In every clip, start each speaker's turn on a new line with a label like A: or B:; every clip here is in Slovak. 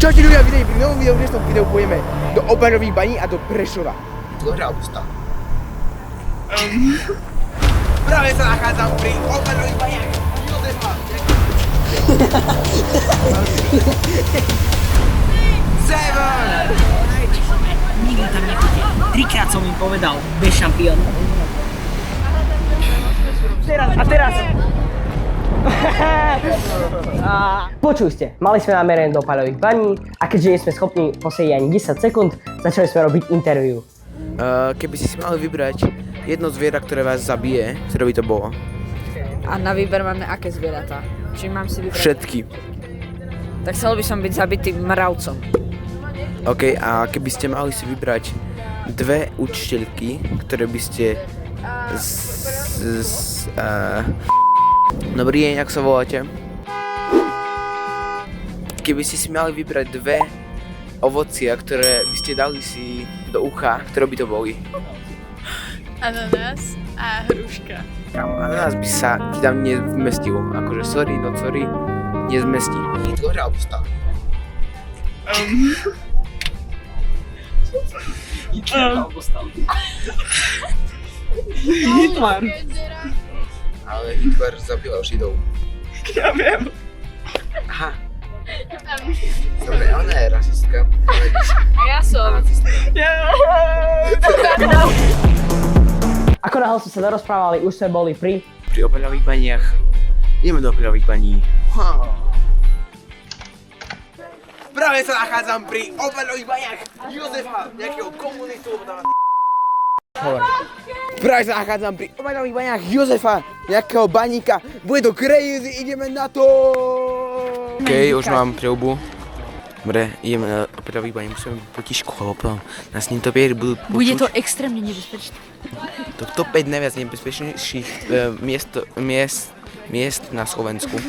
A: Čaute ľudia, videj pri novom videu, dnes v tom videu pôjdeme do Obaľových baní a do Prešova. Dobrá, alebo stále? Práve sa nachádzam pri Obaľových baniach Jozefa. Seven!
B: Nikdy tam nechodil. Trikrát som im povedal, bez šampióna. Teraz.
C: Počuli ste, mali sme namerenie do Obaľových baní a keďže nie sme schopní posediť ani 10 sekúnd, začali sme robiť interview.
A: Keby si mali vybrať jedno zviera, ktoré vás zabije, ktoré by to bolo?
D: A na výber máme aké zvieratá? Či mám si vybrať?
A: Všetky.
D: Tak chcel by som byť zabitý mravcom.
A: OK, a keby ste mali si vybrať dve učiteľky, ktoré by ste Dobrý deň, jak sa voláte? Keby ste si mali vybrať dve ovocia, ktoré by ste dali si do ucha, ktoré by to boli?
E: Ananás a hruška.
A: Ananás by sa ti tam nezmestil, akože sorry, nezmestí. Je to dobré, alebo stále?
B: Hitler.
A: Ale Hitler zabil Židov.
E: Ja viem.
A: Aha. Dobre, ona je rasistka.
D: A ja som.
C: Ako náhle sme sa dorozprávali, už sme boli pri
A: Obaľových baniach. Ideme do Obaľových baní. Práve sa nachádzam pri Obaľových baniach Jozefa, nejakého komunistu. Práve sa nachádzam pri Obaľových baniach Jozefa, nejakého baníka. Bude to crazy, ideme na to! OK, už mám prilbu. Dobre, ideme na Obaľových baniach, musíme byť potišku, lebo nás netopieri budú počuť.
D: Bude to extrémne nebezpečné.
A: To top 5 najviac nebezpečnejších miest na Slovensku.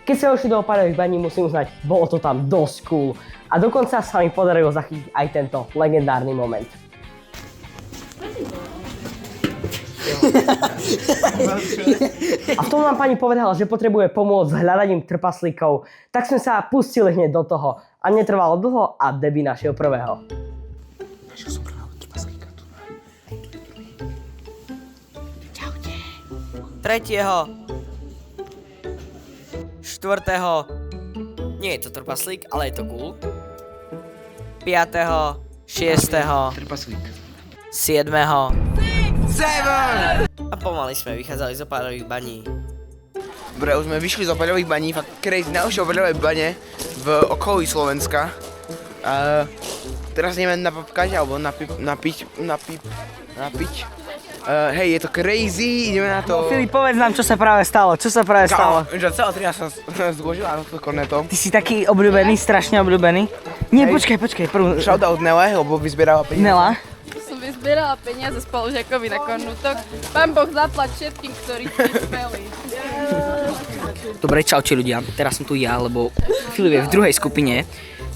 C: Keď sme ušli do Obaľových baní, musím uznať, bolo to tam dosť cool. A dokonca sa mi podarilo zachytiť aj tento legendárny moment. A v tom nám pani povedala, že potrebuje pomôcť s hľadaním trpaslíkov, tak sme sa pustili hneď do toho. A netrvalo dlho a Debbie našiel prvého.
B: Tretieho. Štvrtého. Nie je to trpaslík, ale je to gul. 5. 6.
A: Trpaslík.
B: 7.
A: Seven!
B: A pomaly sme vychádzali z Obaľových baní.
A: Dobre, už sme vyšli z Obaľových baní, fakt crazy, najlepšie Obaľové bane v okolí Slovenska. Teraz ideme napapkať, alebo napiť. Hej, je to crazy, ideme na to.
C: Filip, povedz nám, čo sa práve stalo,
A: Že celá trina sa zložila na to korneto.
C: Ty si taký obľúbený, strašne obľúbený. Nie,
A: Hej.
C: počkaj, prvú.
A: Shoutout Nele, lebo vyzbierala peniaze.
C: Nela.
E: Som vyzbierala peniaze spolužiakovi na kornutok. Pán Boh zaplať všetkým, ktorí prispeli.
B: Dobre, čaute ľudia, teraz som tu ja, lebo Filip je v druhej skupine,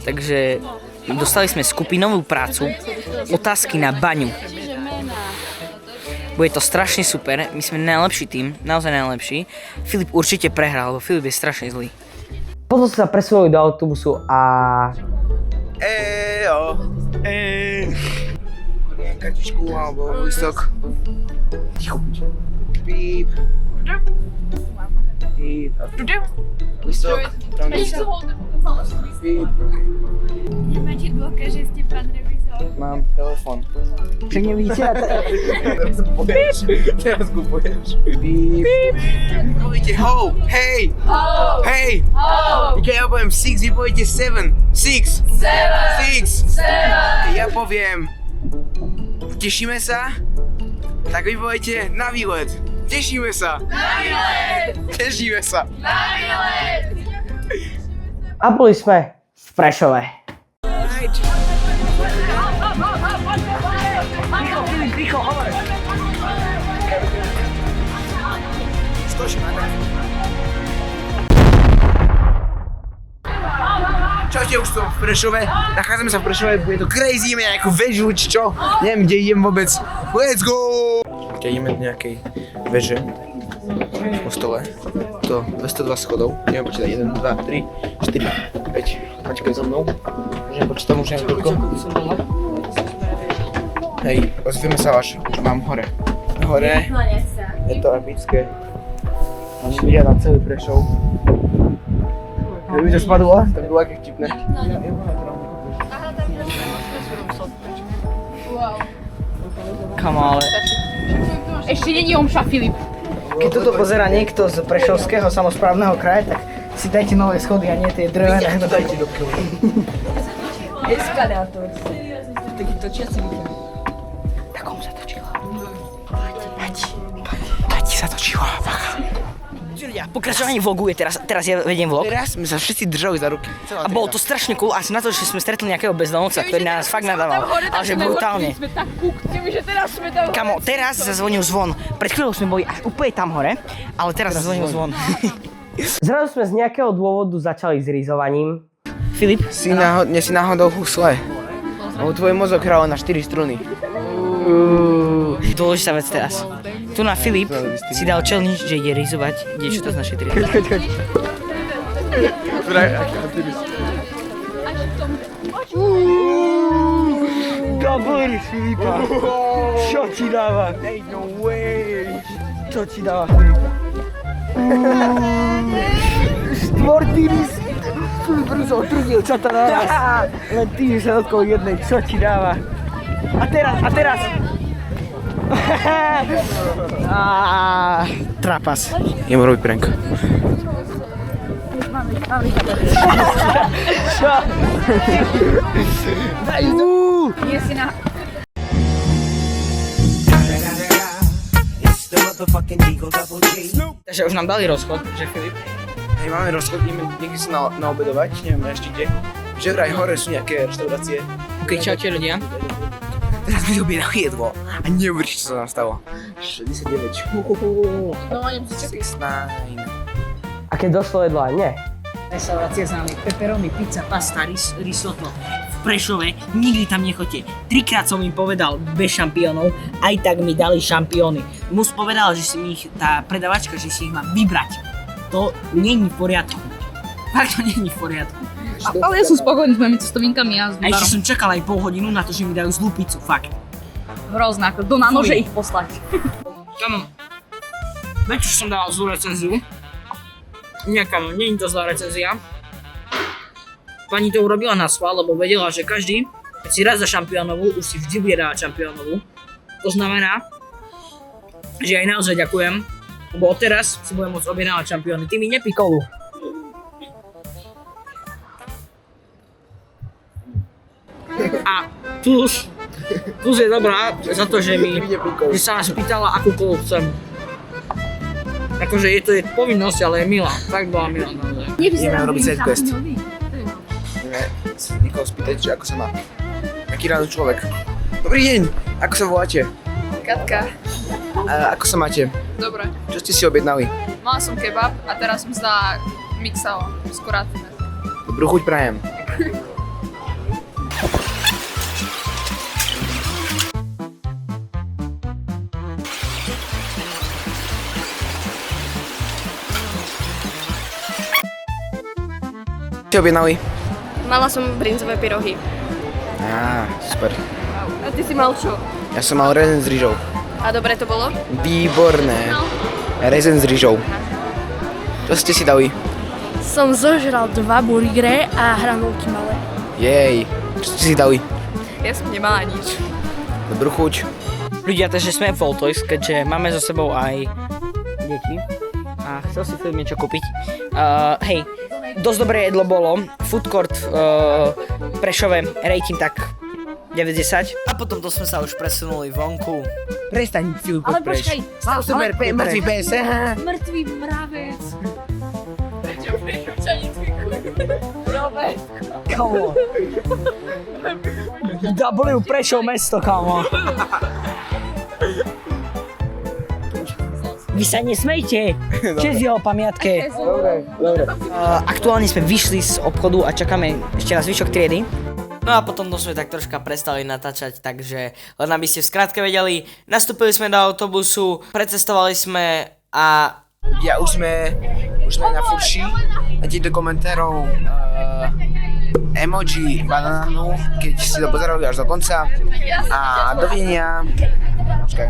B: takže dostali sme skupinovú prácu, otázky na baňu. Bude to strašne super, my sme najlepší tým, naozaj najlepší. Filip určite prehral, lebo Filip je strašne zlý.
C: Potom sa presunuli do autobusu a...
A: Kartičku alebo listok. Ticho buď. Píp. Píp. Listok. Píp.
E: Nemáte dôkaz, že ste pán revizor?
A: Mám telefon.
C: Však nevidíte?
A: Teraz kupuješ. Píp. Poviete ho, hej.
E: Ho!
A: Hej.
E: Ho!
A: Keď ja poviem 6, vy poviete 7. 6. 6. Ja poviem tešíme sa, tak vy poviete na výlet. Tešíme sa.
E: Na výlet!
A: Tešíme sa.
E: Na výlet!
C: A boli sme v Prešove. Ticho, hovor.
A: Čaute, už som v Prešove. Nachádzame sa v Prešove, bude to crazy, ideme nejakú väžu, či čo? Neviem, kde idem vôbec. Let's go! Keď ideme do nejakej veže, po stole. To 202 schodov. Neviem počítať. 1, 2, 3, 4, 5. Počkaj so mnou. Môžem počítať, môžem koľko. Hej, ozvieme sa až. Mám hore. Hore. Je to epické. Mám vidia na celý Prešov. Keby to spadlo, to by bolo aké vtipné.
C: Kamo, ale
E: Ešte není omša, Filip.
C: keď toto pozerá niekto z Prešovského samosprávneho kraja, tak si dajte nové schody a nie tie drevené.
A: Dajte do keľu.
D: Eskalátor. Taký točiaci výkon.
C: Takom zatočila.
A: Tati sa točila.
B: Ľudia, pokračovanie vlogu je teraz ja vediem vlog.
A: Teraz sme sa všetci držali za ruky.
B: A bolo to strašne cool, až na to, že sme stretli nejakého bezdomovca, ktorý na nás fakt nadával, ale že brutálne.
E: Sme tak kúkli, že teraz sme tam...
B: Kamo, teraz zazvonil zvon. Pred chvíľou sme boli až úplne tam hore, ale teraz zazvonil zvon.
C: Zrazu sme z nejakého dôvodu začali s rýzovaním.
B: Filip?
A: Si náhodou husle. Lebo tvoj mozog hral na 4 struny.
B: Dôležitá vec teraz. Tu na Filip si dal challenge, že ide rýzovať dievčatá z našej triedy.
C: Double Filipa. Čo ti dáva?
A: No way.
C: Čo ti dáva Filip? Štvrtý rys. Filip brzo otrhnil, čo to naraz? Len ty sa dotkol jednej, čo ti dáva? A teraz. Trapas.
A: Idem robiť prank.
E: Nie si na...
B: Takže už nám dali rozchod, že Filip?
A: Hej, máme rozchod, ideme niekde sa naobedovať, neviem ešte kde. Že vraj hore sú nejaké reštaurácie.
B: Ok, čaute ľudia.
A: Teraz by objednal jedlo. A neuveríš, čo sa nám stalo. 69.
E: No, idem si čakať.
A: 69.
C: A keď došlo jedlo aj nie.
B: Reštaurácia s nami, pepperoni, pizza, pasta, risotto. V Prešove nikdy tam nechoďte. 3-krát som im povedal bez šampiónov, aj tak mi dali šampióny. Mus povedal, že si mi ich, tá predavačka, že si ich má vybrať. To není v poriadku. Fakt to není v poriadku.
E: Ale ja som spokojný s mojimi cestovinkami a s
B: A ešte
E: výbarom.
B: som čakal aj pol hodinu na to, že mi dajú zlú pizzu, fakt.
E: Hrozná, ako do na nože ich poslať.
B: Kamo, veď už som dal zlú recenziu. Nie, kamo, nie je to zlá recenzia. Pani to urobila na schvál, lebo vedela, že každý, keď si raz za šampiónovú, už si vždy bude dávať šampiónovú. To znamená, že aj naozaj ďakujem, lebo odteraz si budem môcť objednávať šampióny. Ty mi nepí kolu. A plus je dobrá za to, že sa nás pýtala, akú kolu chcem. Akože je to povinnosť, ale je milá. Fakt bola milá naozaj.
A: Ideme robiť side quest. Ideme sa niekoho spýtať, že ako sa má. Aký ráno človek. Dobrý deň, ako sa voláte?
E: Katka,
A: Ako sa máte?
E: dobre.
A: Čo ste si objednali?
E: Mala som kebab a teraz som zdala mixao z kurátine.
A: Dobrú chuť prajem. Ste objednali?
F: Mala som brinzové pyrohy.
A: Super.
F: A ty si mal čo?
A: Ja som mal rezen s rýžou.
F: A dobre to bolo?
A: Výborné. Rezen s rýžou. Čo ste si dali?
F: Som zožral 2 burgery a hranolky malé.
A: Jej. Čo ste si dali?
E: Ja som nemala nič.
A: Dobrú chuť.
B: Ľudia, takže sme v Voltoys, keďže máme so sebou aj deti. A chcel si Filip niečo kúpiť. Hej, dosť dobré jedlo bolo. Food court v Prešove, rating tak 90. A potom to sme sa už presunuli vonku.
A: Prestaň, Filip,
E: Ale počkaj,
A: Super, mŕtvý pes.
E: mŕtvý mravec.
C: Kamo. W Prešov mesto, kamo. Vy sa nesmejte. Čes jeho pamiatke.
A: Dobre.
B: Aktuálne sme vyšli z obchodu a čakáme ešte na zvyšok triedy. No a potom sme tak troška prestali natáčať, takže len aby ste v skratke vedeli, nastúpili sme do autobusu, precestovali sme
A: A ja už sme na furši. Dajte do komentárov emoji banánu, keď si to pozerali až do konca. A dovidenia. Počkaj.